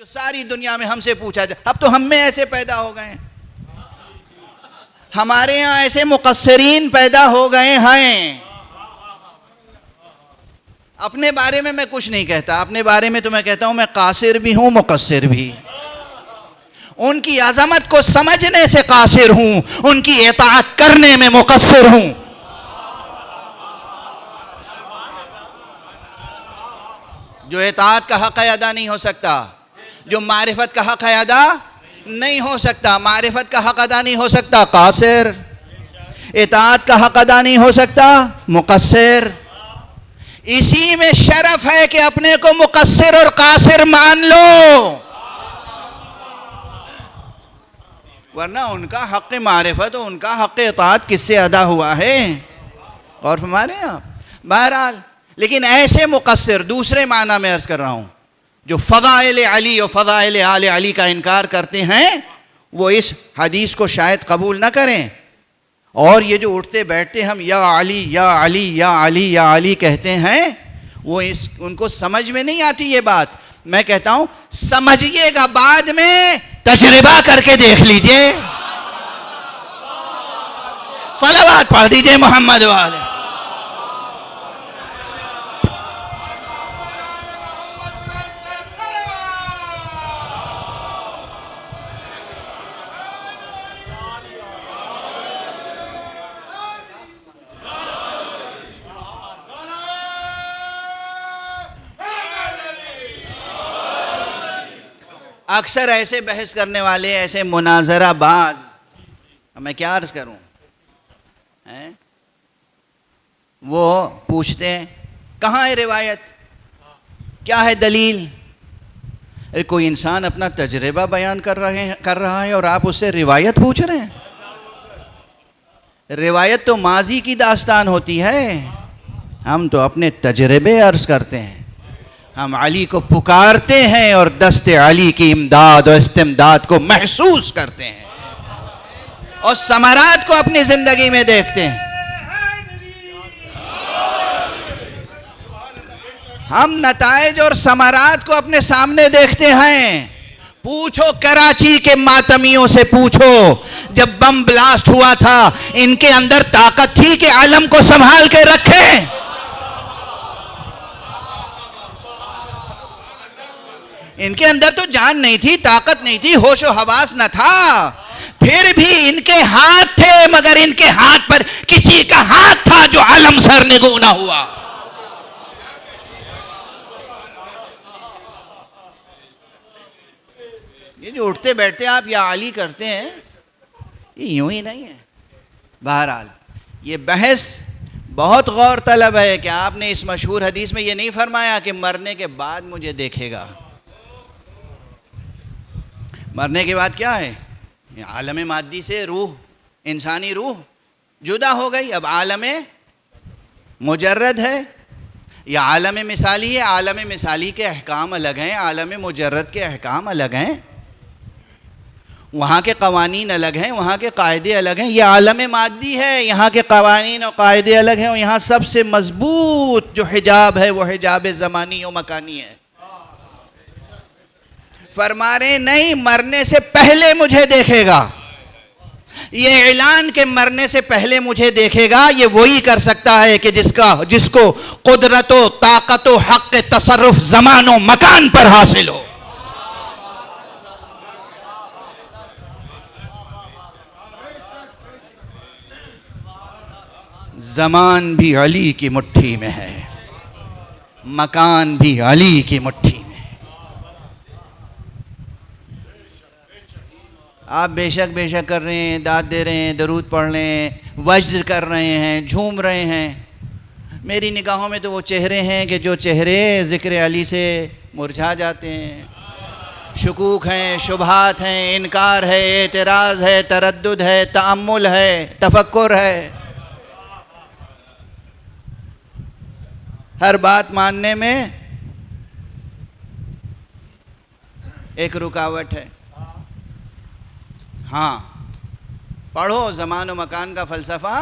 जो सारी दुनिया में हमसे पूछा जाए। अब तो हम में ऐसे पैदा हो गए, हमारे यहाँ ऐसे मुकस्सिरीन पैदा हो गए हैं। अपने बारे में मैं कुछ नहीं कहता, अपने बारे में तो मैं कहता हूं मैं कासिर भी हूं मुकस्सिर भी। उनकी अजमत को समझने से कासिर हूं, उनकी इताअत करने में मुकस्सिर हूं। जो इताअत का हक अदा नहीं हो सकता, जो मारिफत का हक अदा नहीं हो सकता, मारिफत का हक अदा नहीं हो सकता कासिर, इताअत का हक अदा नहीं हो सकता मुकस्सिर। इसी में शरफ है कि अपने को मुकस्सिर और कासिर मान लो, वरना उनका हक़ मारिफत और उनका हक़ इताअत किससे अदा हुआ है और हमारे यहाँ। बहरहाल, लेकिन ऐसे मुकस्सिर, दूसरे माना में अर्ज़ कर रहा हूँ, जो फ़ज़ाइल अली और फ़ज़ाइल आले अली का इनकार करते हैं, वो इस हदीस को शायद कबूल ना करें। और ये जो उठते बैठते हम या अली या अली या अली या अली कहते हैं, वो उनको समझ में नहीं आती ये बात। मैं कहता हूँ समझिएगा, बाद में तजर्बा करके देख लीजिए, सलावत पढ़ दीजिए मोहम्मद वाले। अक्सर ऐसे बहस करने वाले, ऐसे मुनाजराबाज, मैं क्या अर्ज़ करूं, वो पूछते हैं कहाँ है रिवायत, क्या है दलील। कोई इंसान अपना तजर्बा बयान कर रहा है और आप उससे रिवायत पूछ रहे हैं। रिवायत तो माजी की दास्तान होती है, हम तो अपने तजर्बे अर्ज़ करते हैं। हम अली को पुकारते हैं और दस्ते अली की इमदाद और इस्तिमदाद को महसूस करते हैं और समरात को अपनी जिंदगी में देखते हैं। हम नताइज और समरात को अपने सामने देखते हैं। पूछो कराची के मातमियों से, पूछो जब बम ब्लास्ट हुआ था, इनके अंदर ताकत थी कि आलम को संभाल के रखें? इनके अंदर तो जान नहीं थी, ताकत नहीं थी, होशो हवास न था, फिर भी इनके हाथ थे, मगर इनके हाथ पर किसी का हाथ था जो आलम सरनिगू ना हुआ। ये जो उठते बैठते आप या अली करते हैं, ये यूं ही नहीं है। बहरहाल, ये बहस बहुत गौर तलब है कि आपने इस मशहूर हदीस में ये नहीं फरमाया कि मरने के बाद मुझे देखेगा। मरने के बाद क्या है, आलम मादी से रूह, इंसानी रूह जुदा हो गई, अब आलम मुजर्रद है या आलम मिसाली है। आलम मिसाली के अहकाम अलग हैं, आलम मुजर्रद के अहकाम अलग हैं, वहाँ के कवानीन अलग हैं, वहाँ के कायदे अलग हैं। ये आलम मादी है, यहाँ के कवानीन और कायदे अलग हैं, और यहाँ सबसे मजबूत जो हिजाब है वो हिजाब ज़मानी और मकानी है। फरमा रहे नहीं, मरने से पहले मुझे देखेगा। ये ऐलान के मरने से पहले मुझे देखेगा, ये वही कर सकता है कि जिसको कुदरतो ताकतो हक़ तसर्रुफ ज़मानो मकान पर हासिल हो। ज़मान भी अली की मुट्ठी में है, मकान भी अली की मुट्ठी में। आप बेशक बेशक कर रहे हैं, दाद दे रहे हैं, दरूद पढ़ रहे हैं, वज्द कर रहे हैं, झूम रहे हैं। मेरी निगाहों में तो वो चेहरे हैं कि जो चेहरे ज़िक्र अली से मुरझा जाते हैं। शुकूक हैं, शुबहात हैं, इनकार है, एतराज़ है, तरद्दुद है, तअम्मुल है, तफक्कुर है। हर बात मानने में एक रुकावट है। हाँ, पढ़ो ज़मान व मकान का फ़लसफ़ा,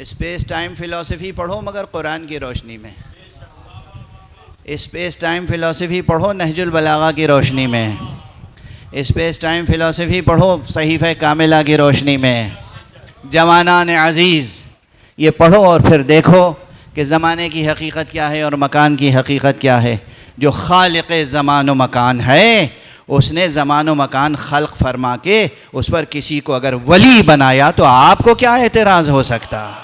स्पेस टाइम फ़िलासफ़ी पढ़ो, मगर कुरान की रोशनी में। स्पेस टाइम फ़िलासफ़ी पढ़ो नहजुल बलागा की रोशनी में, स्पेस टाइम फ़िलासफ़ी पढ़ो सहीफ़े कामिला की रोशनी में, जवानान अज़ीज़ ये पढ़ो और फिर देखो कि ज़माने की हकीकत क्या है और मकान की हकीकत क्या है। जो खालिक़ ज़मान व मकान है उसने ज़मान व मकान खल्क़ फरमा के उस पर किसी को अगर वली बनाया तो आपको क्या एतराज़ हो सकता।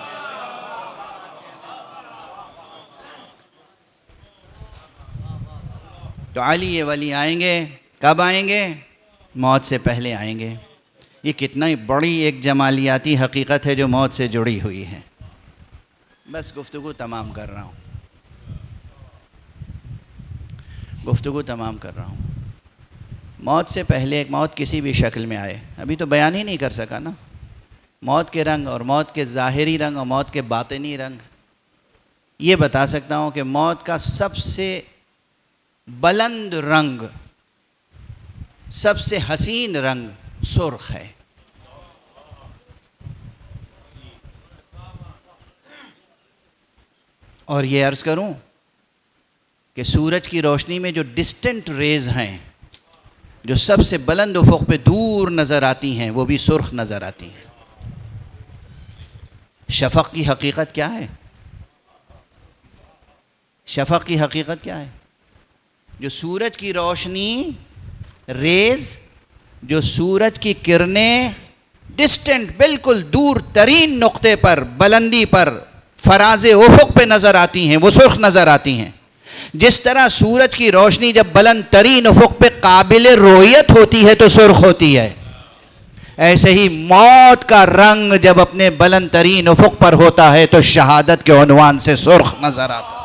तो अली ये वली आएंगे, कब आएंगे? मौत से पहले आएंगे। ये कितना ही बड़ी एक जमालियाती हकीकत है जो मौत से जुड़ी हुई है। बस गुफ्तगू तमाम कर रहा हूँ, गुफ्तगू तमाम कर रहा हूँ। मौत से पहले एक मौत किसी भी शक्ल में आए, अभी तो बयान ही नहीं कर सका ना, मौत के रंग और मौत के ज़ाहिरी रंग और मौत के बातिनी रंग। ये बता सकता हूँ कि मौत का सबसे बुलंद रंग, सबसे हसीन रंग सुर्ख है। और ये अर्ज़ करूं कि सूरज की रोशनी में जो डिस्टेंट रेज़ हैं, जो सबसे बुलंद उफ़ुक़ पे दूर नज़र आती हैं, वो भी सुर्ख नज़र आती हैं। शफ़क़ की हकीकत क्या है? शफ़क़ की हकीकत क्या है? जो सूरज की रोशनी रेज़, जो सूरज की किरणें डिस्टेंट बिल्कुल दूर तरीन नुक्ते पर, बुलंदी पर, फराज़े उफ़ुक़ पे नज़र आती हैं, वो सुर्ख नज़र आती हैं। जिस तरह सूरज की रोशनी जब बुलंद तरीन उफ़ुक़ पे काबिल रोयत होती है तो सुर्ख होती है, ऐसे ही मौत का रंग जब अपने बुलंद तरीन उफ़ुक़ पर होता है तो शहादत के उन्वान से सुर्ख नज़र आता है।